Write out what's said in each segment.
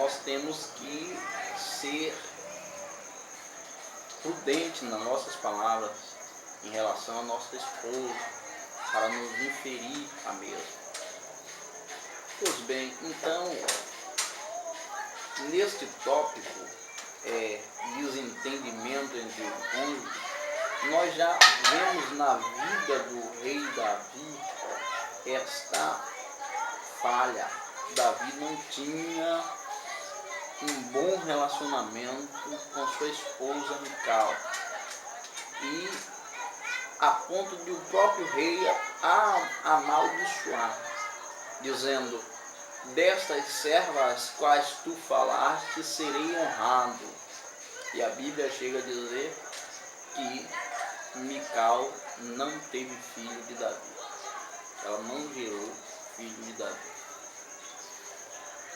nós temos que ser prudentes nas nossas palavras em relação à nossa esposa, para nos inferir a mesma. Pois bem, então, neste tópico, desentendimento entre o cônjuge, nós já vemos na vida do rei Davi esta falha. Davi não tinha um bom relacionamento com sua esposa Mical, e a ponto de o próprio rei a amaldiçoar, dizendo: destas servas quais tu falaste serei honrado. E a Bíblia chega a dizer que Mical não teve filho de Davi. Ela não gerou filho de Davi.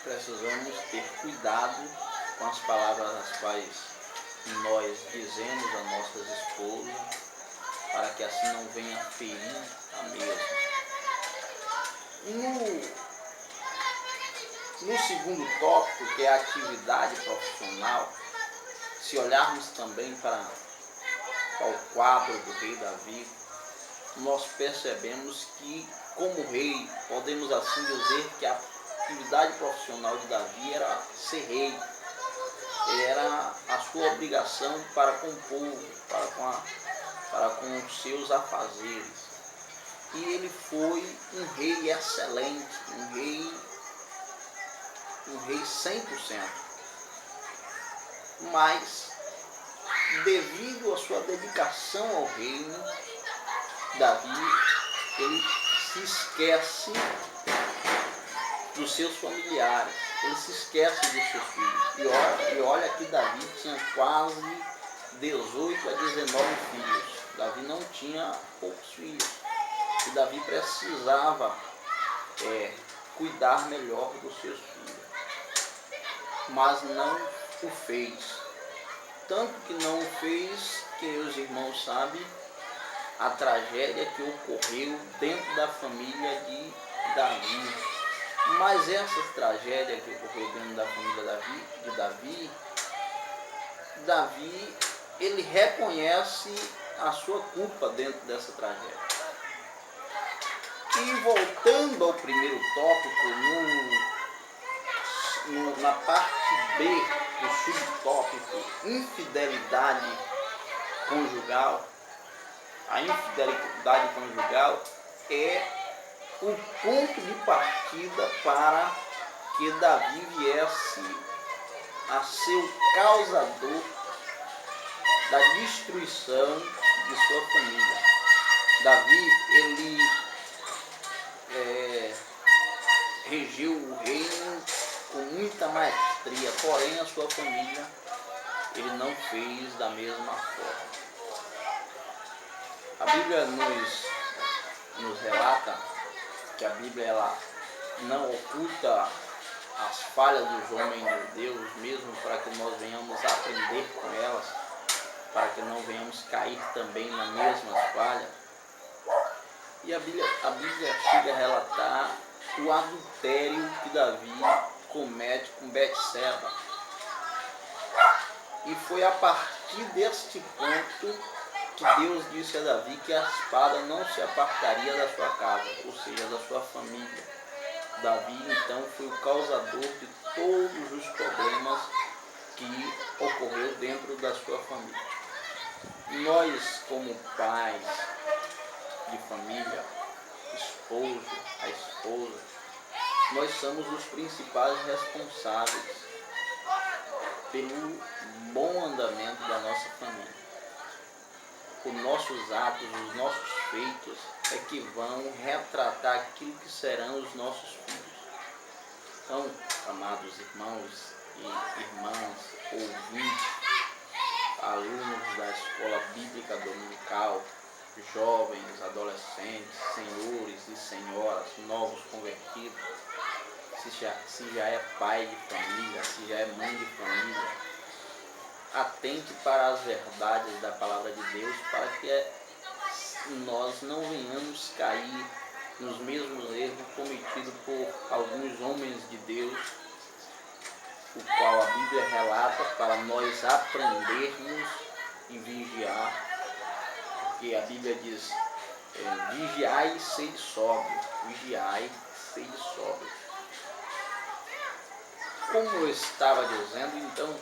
Precisamos ter cuidado com as palavras as quais nós dizemos a nossas esposas, para que assim não venha ferir a mesma. No segundo tópico, que é a atividade profissional, se olharmos também para o quadro do rei Davi, nós percebemos que, como rei, podemos assim dizer que a atividade profissional de Davi era ser rei. Era a sua obrigação para com o povo, para com os seus afazeres. E ele foi um rei excelente, um rei 100%. Mas, devido à sua dedicação ao reino, Davi, ele se esquece dos seus familiares, ele se esquece dos seus filhos. E olha que Davi tinha quase 18 a 19 filhos. Davi não tinha poucos filhos. E Davi precisava cuidar melhor dos seus filhos. Mas não o fez. Tanto que não o fez, que os irmãos sabem a tragédia que ocorreu dentro da família de Davi. Mas essa tragédia que ocorreu dentro da família de Davi, ele reconhece a sua culpa dentro dessa tragédia. E voltando ao primeiro tópico, na parte B do subtópico, infidelidade conjugal, a infidelidade conjugal é o ponto de partida para que Davi viesse a ser o causador da destruição de sua família. Davi, ele regiu o reino com muita maestria, porém a sua família ele não fez da mesma forma. A Bíblia nos relata que a Bíblia ela não oculta as falhas dos homens de Deus, mesmo para que nós venhamos a aprender com elas, para que não venhamos cair também na mesma falha. E a Bíblia chega a relatar o adultério que Davi comete com Betseba. E foi a partir deste ponto que Deus disse a Davi que a espada não se apartaria da sua casa, ou seja, da sua família. Davi, então, foi o causador de todos os problemas que ocorreu dentro da sua família. Nós, como pais de família, a esposa, nós somos os principais responsáveis pelo bom andamento da nossa família. Os nossos atos, os nossos feitos é que vão retratar aquilo que serão os nossos filhos. Então, amados irmãos e irmãs, ouvintes, alunos da escola bíblica dominical, jovens, adolescentes, senhores e senhoras, novos convertidos, se já é pai de família, se já é mãe de família, atente para as verdades da palavra de Deus, para que nós não venhamos cair nos mesmos erros cometidos por alguns homens de Deus o qual a Bíblia relata para nós aprendermos e vigiar, porque a Bíblia diz, vigiai e sede sóbrio, vigiai e sede sóbrio. Como eu estava dizendo, então,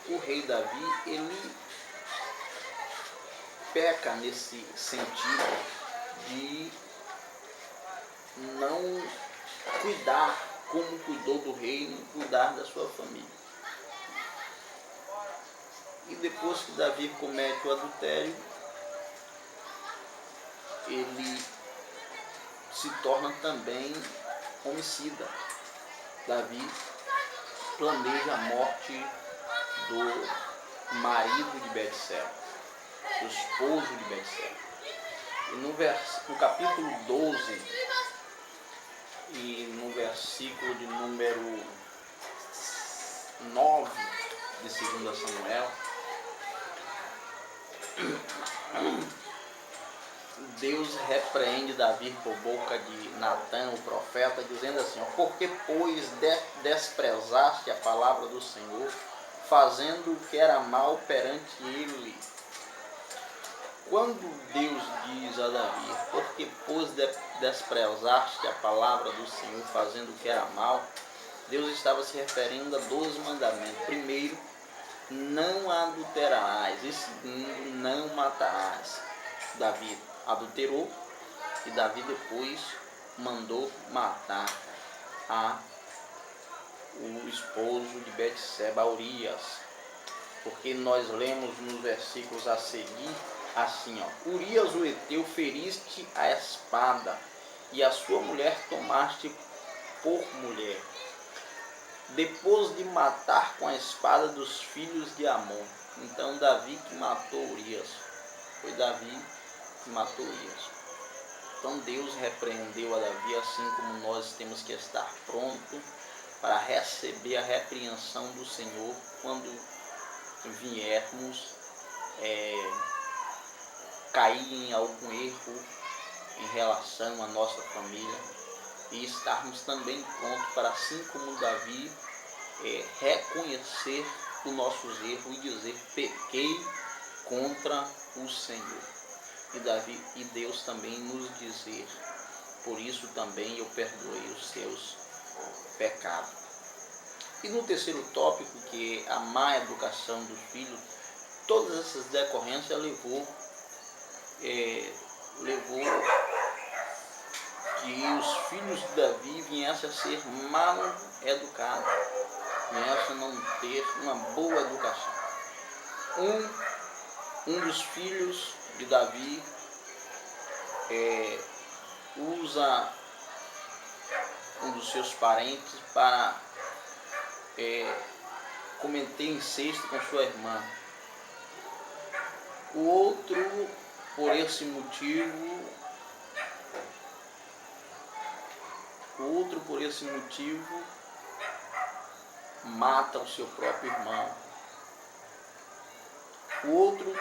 o rei Davi, ele peca nesse sentido de não cuidar como cuidou do reino, cuidar da sua família. E depois que Davi comete o adultério, ele se torna também homicida. Davi planeja a morte do marido de Betseba, do esposo de Betseba. E no capítulo 12 e no versículo de número 9 de 2 Samuel, Deus repreende Davi por boca de Natã, o profeta, dizendo assim, porque pois desprezaste a palavra do Senhor, fazendo o que era mal perante ele. Quando Deus diz a Davi, porque pois desprezaste a palavra do Senhor, fazendo o que era mal, Deus estava se referindo a 12 mandamentos. Primeiro, não adulterarás, e segundo, não matarás. Davi adulterou e Davi depois mandou matar o esposo de Betseba, Urias, porque nós lemos nos versículos a seguir assim, Urias o heteu feriste a espada e a sua mulher tomaste por mulher, depois de matar com a espada dos filhos de Amon. Então Davi que matou Urias, foi Davi que matou Urias. Então Deus repreendeu a Davi, assim como nós temos que estar pronto para receber a repreensão do Senhor quando viermos cair em algum erro em relação à nossa família, e estarmos também prontos para, assim como Davi, reconhecer os nossos erros e dizer, pequei contra o Senhor. E Deus também nos dizer, por isso também eu perdoei os seus pecados. E no terceiro tópico, que é a má educação dos filhos, todas essas decorrências levou que os filhos de Davi viessem a ser mal educados, viessem a não ter uma boa educação. Um dos filhos de Davi usa um dos seus parentes para cometer incesto com sua irmã. O outro, por esse motivo, mata o seu próprio irmão. O outro,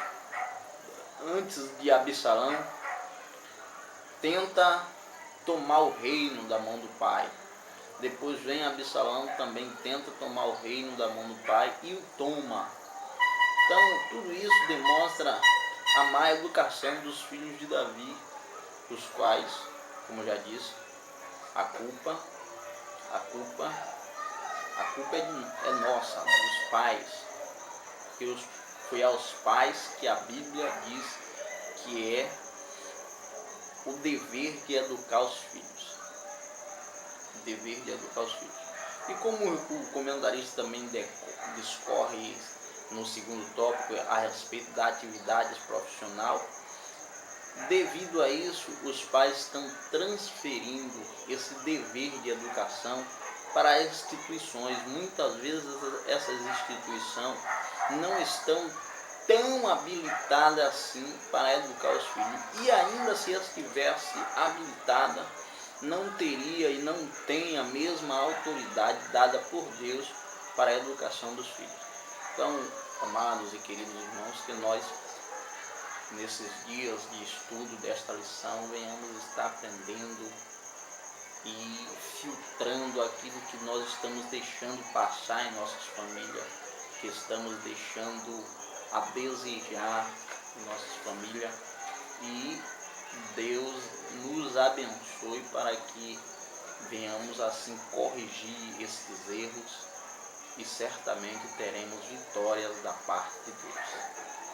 antes de Absalão, tenta tomar o reino da mão do pai. Depois vem Absalão, também tenta tomar o reino da mão do pai e o toma. Então, tudo isso demonstra a má educação dos filhos de Davi, dos quais, como eu já disse, a culpa é nossa, dos pais. Porque foi aos pais que a Bíblia diz que é o dever de educar os filhos. O dever de educar os filhos. E como o comentarista também discorre no segundo tópico a respeito da atividade profissional, devido a isso, os pais estão transferindo esse dever de educação para as instituições. Muitas vezes essas instituições não estão tão habilitadas assim para educar os filhos. E ainda se estivesse habilitada, não teria e não tem a mesma autoridade dada por Deus para a educação dos filhos. Então, amados e queridos irmãos, que nós, nesses dias de estudo desta lição, venhamos estar aprendendo e filtrando mostrando aquilo que nós estamos deixando passar em nossas famílias, que estamos deixando a desejar em nossas famílias. E Deus nos abençoe para que venhamos assim corrigir esses erros e certamente teremos vitórias da parte de Deus.